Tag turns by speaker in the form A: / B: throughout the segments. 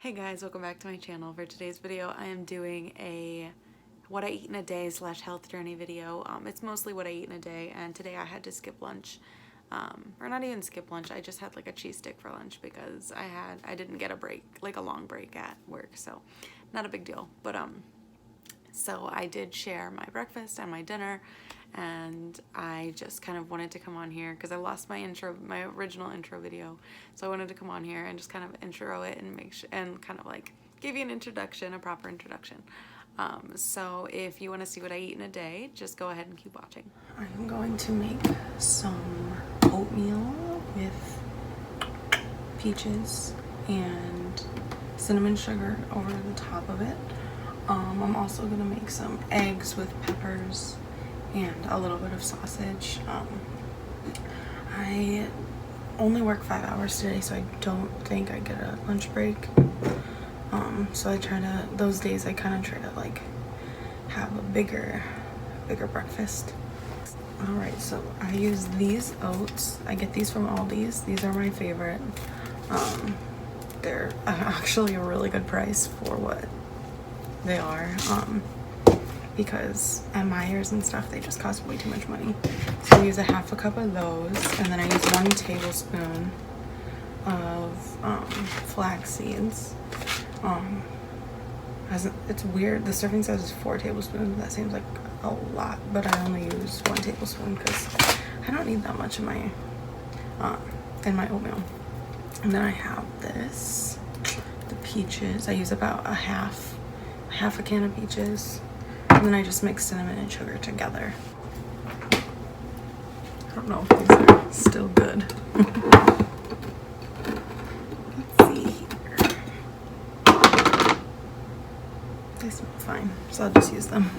A: Hey guys, welcome back to my channel. For today's video, I am doing a what I eat in a day / health journey video. It's mostly what I eat in a day, and today I had to skip lunch. Or not even skip lunch, I just had like a cheese stick for lunch because I didn't get a break, like a long break at work, so not a big deal. But so I did share my breakfast and my dinner, and I just kind of wanted to come on here because I lost my original intro video. So I wanted to come on here and just kind of intro it and and kind of like give you an introduction, a proper introduction. So if you want to see what I eat in a day, just go ahead and keep watching. I'm going to make some oatmeal with peaches and cinnamon sugar over the top of it. I'm also gonna make some eggs with peppers and a little bit of sausage. I only work 5 hours today, so I don't think I get a lunch break. So those days I kind of try to like have a bigger breakfast. All right, so I use these oats. I get these from Aldi's. These are my favorite. They're actually a really good price for what they are, because at Meijer's and stuff they just cost way too much money. So I use a half a cup of those, and then I use 1 tablespoon of flax seeds. It's weird, the serving size is 4 tablespoons. That seems like a lot, but I only use 1 tablespoon because I don't need that much in my oatmeal. And then I have the peaches. I use about a half a can of peaches, and then I just mix cinnamon and sugar together. I don't know if these are still good. Let's see here. They smell fine, so I'll just use them.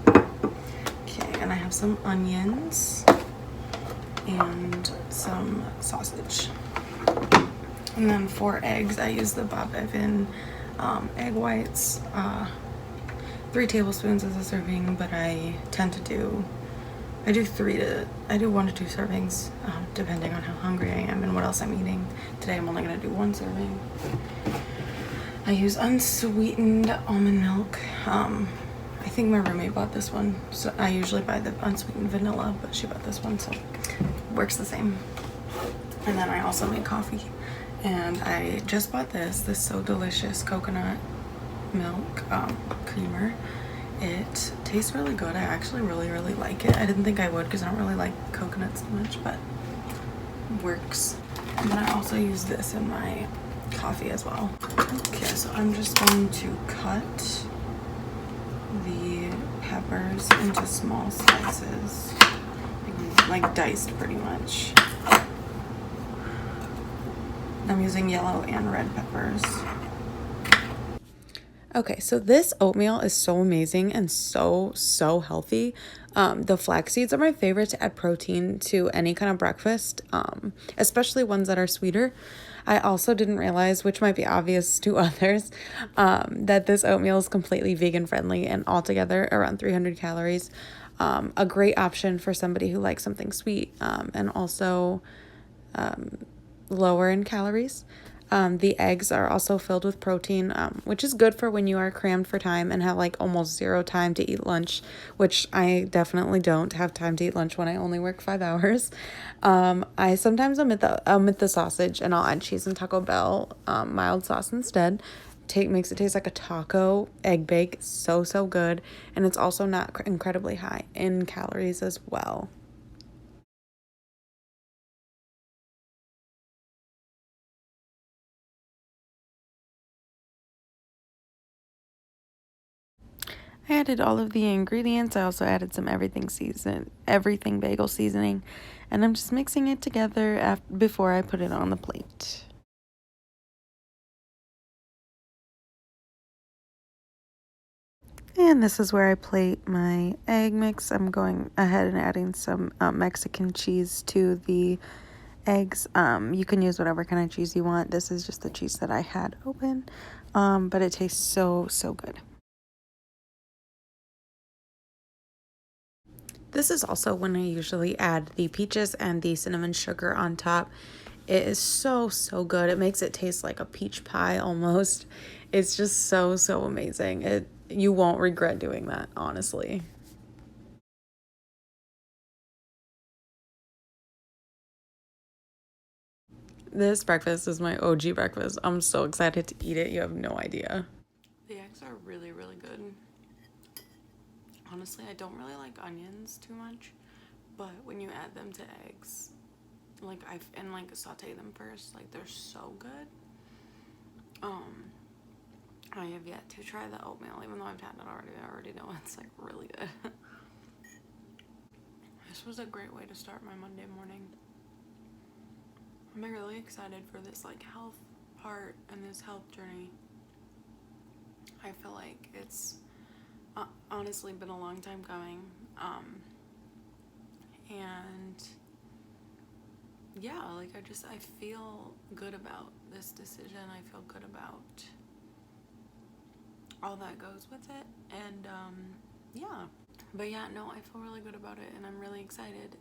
A: Okay, and I have some onions and some sausage. And then for eggs, I use the Bob Evans egg whites. 3 tablespoons is a serving, but I tend to do 1 to 2 servings, depending on how hungry I am and what else I'm eating. Today I'm only gonna do 1 serving. I use unsweetened almond milk. I think my roommate bought this one, so I usually buy the unsweetened vanilla, but she bought this one, so it works the same. And then I also make coffee. And I just bought this So Delicious coconut milk creamer. It tastes really good. I actually really like it. I didn't think I would because I don't really like coconut so much, but it works. And then I also use this in my coffee as well. Okay, so I'm just going to cut the peppers into small slices, like diced pretty much. I'm using yellow and red peppers. Okay, so this oatmeal is so amazing and so healthy. The flax seeds are my favorite to add protein to any kind of breakfast, especially ones that are sweeter. I also didn't realize, which might be obvious to others, that this oatmeal is completely vegan friendly and altogether around 300 calories. A great option for somebody who likes something sweet, and also lower in calories. The eggs are also filled with protein, which is good for when you are crammed for time and have like almost 0 time to eat lunch, which I definitely don't have time to eat lunch when I only work 5 hours. I sometimes omit the sausage, and I'll add cheese and Taco Bell mild sauce instead. Makes it taste like a taco egg bake. So good, and it's also not incredibly high in calories as well. I added all of the ingredients. I also added some everything bagel seasoning, and I'm just mixing it together before I put it on the plate. And this is where I plate my egg mix. I'm going ahead and adding some Mexican cheese to the eggs. You can use whatever kind of cheese you want. This is just the cheese that I had open, but it tastes so good. This is also when I usually add the peaches and the cinnamon sugar on top. It is so, so good. It makes it taste like a peach pie almost. It's just so, so amazing. You won't regret doing that, honestly. This breakfast is my OG breakfast. I'm so excited to eat it. You have no idea. The eggs are really, really good. Honestly, I don't really like onions too much, but when you add them to eggs, like saute them first, like they're so good. I have yet to try the oatmeal, even though I've had it already. I already know it's like really good. This was a great way to start my Monday morning. I'm really excited for this like health part and this health journey. I feel like it's honestly been a long time coming. And yeah, like I feel good about this decision. I feel good about all that goes with it. And yeah. But yeah, no, I feel really good about it and I'm really excited.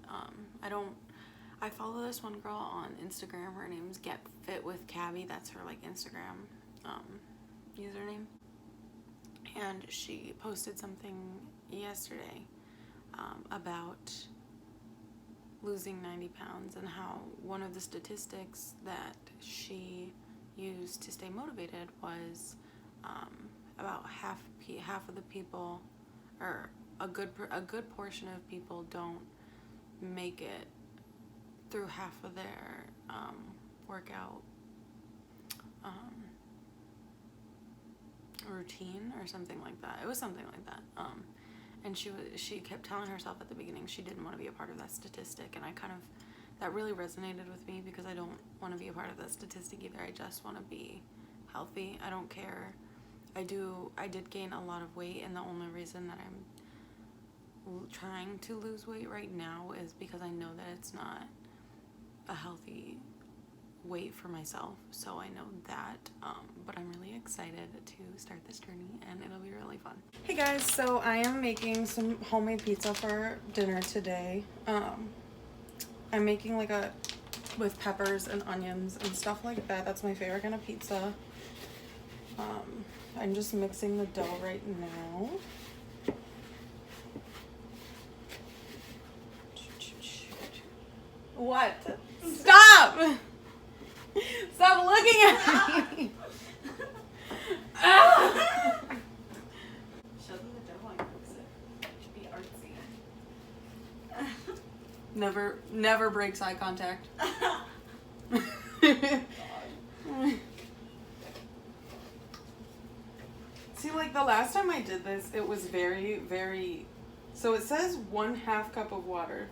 A: I follow this one girl on Instagram. Her name's Get Fit with Cabby. That's her like Instagram username. And she posted something yesterday about losing 90 pounds and how one of the statistics that she used to stay motivated was about half of the people, or a good portion of people don't make it through half of their workout routine or something like that. It was something like that. And she kept telling herself at the beginning she didn't want to be a part of that statistic, and that really resonated with me because I don't want to be a part of that statistic either. I just want to be healthy. I don't care. I did gain a lot of weight, and the only reason that I'm trying to lose weight right now is because I know that it's not a healthy weight for myself, so I know that, but I'm really excited to start this journey and it'll be really fun. Hey guys, so I am making some homemade pizza for dinner today. I'm making with peppers and onions and stuff like that. That's my favorite kind of pizza. I'm just mixing the dough right now. What? Stop! Stop looking at me! Show them the dough while you mix it. Should be artsy. Never breaks eye contact. See, like the last time I did this, it was very, very. So it says 1/2 cup of water.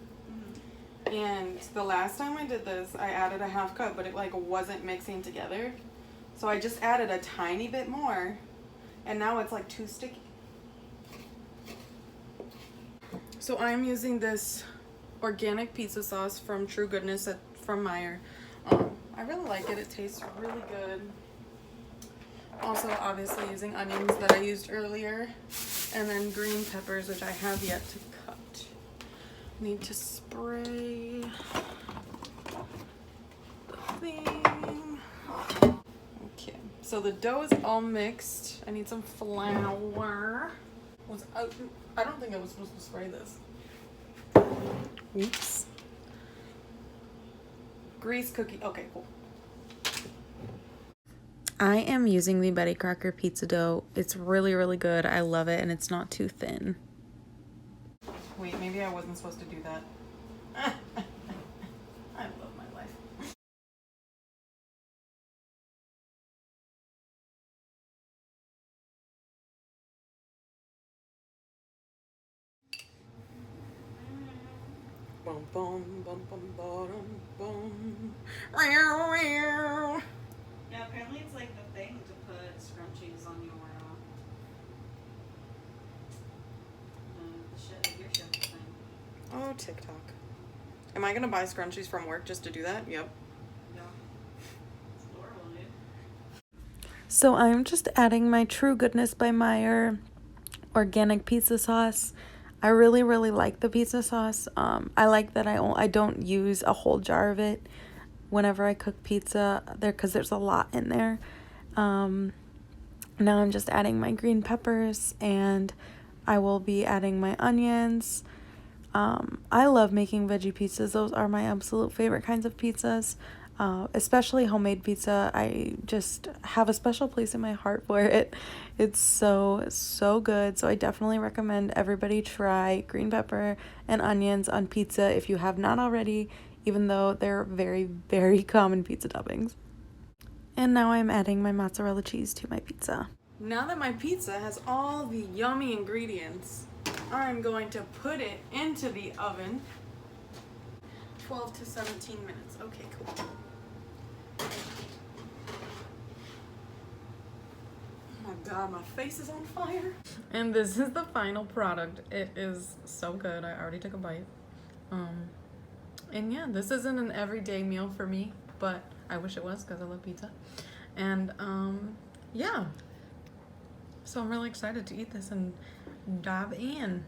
A: And the last time I did this, I added a 1/2 cup, but it like wasn't mixing together. So I just added a tiny bit more, and now it's like too sticky. So I'm using this organic pizza sauce from True Goodness from Meijer. I really like it. It tastes really good. Also, obviously using onions that I used earlier, and then green peppers, which I have yet to cut. Need to spray the thing. Okay, so the dough is all mixed. I need some flour. I don't think I was supposed to spray this. Oops. Grease cookie. Okay, cool. I am using the Betty Crocker pizza dough. It's really, really good. I love it, and it's not too thin. Wait, maybe I wasn't supposed to do that. I love my life. Bum bum bum bum bum bum.
B: Yeah, apparently it's like the thing to put scrunchies on your your shift thing.
A: Oh, TikTok. Am I gonna buy scrunchies from work just to do that? Yep.
B: Yeah. It's adorable, dude.
A: So I'm just adding my True Goodness by Meijer organic pizza sauce. I really, really like the pizza sauce. I like that I don't use a whole jar of it. whenever I cook pizza there, because there's a lot in there. Now I'm just adding my green peppers, and I will be adding my onions. I love making veggie pizzas. Those are my absolute favorite kinds of pizzas, especially homemade pizza. I just have a special place in my heart for it. It's so good. So I definitely recommend everybody try green pepper and onions on pizza if you have not already, even though they're very, very common pizza toppings. And now I'm adding my mozzarella cheese to my pizza. Now that my pizza has all the yummy ingredients, I'm going to put it into the oven. 12 to 17 minutes. Okay, cool. Oh my god, my face is on fire. And this is the final product. It is so good. I already took a bite. And yeah, this isn't an everyday meal for me, but I wish it was because I love pizza. And yeah. So I'm really excited to eat this and dive in.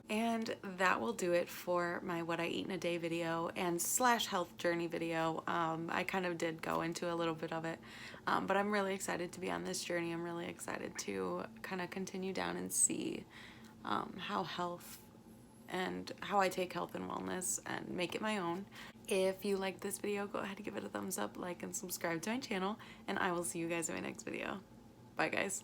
A: And that will do it for my what I eat in a day video and / health journey video. I kind of did go into a little bit of it, but I'm really excited to be on this journey. I'm really excited to kind of continue down and see how health and how I take health and wellness and make it my own. If you like this video, go ahead and give it a thumbs up, like, and subscribe to my channel, and I will see you guys in my next video. Bye, guys.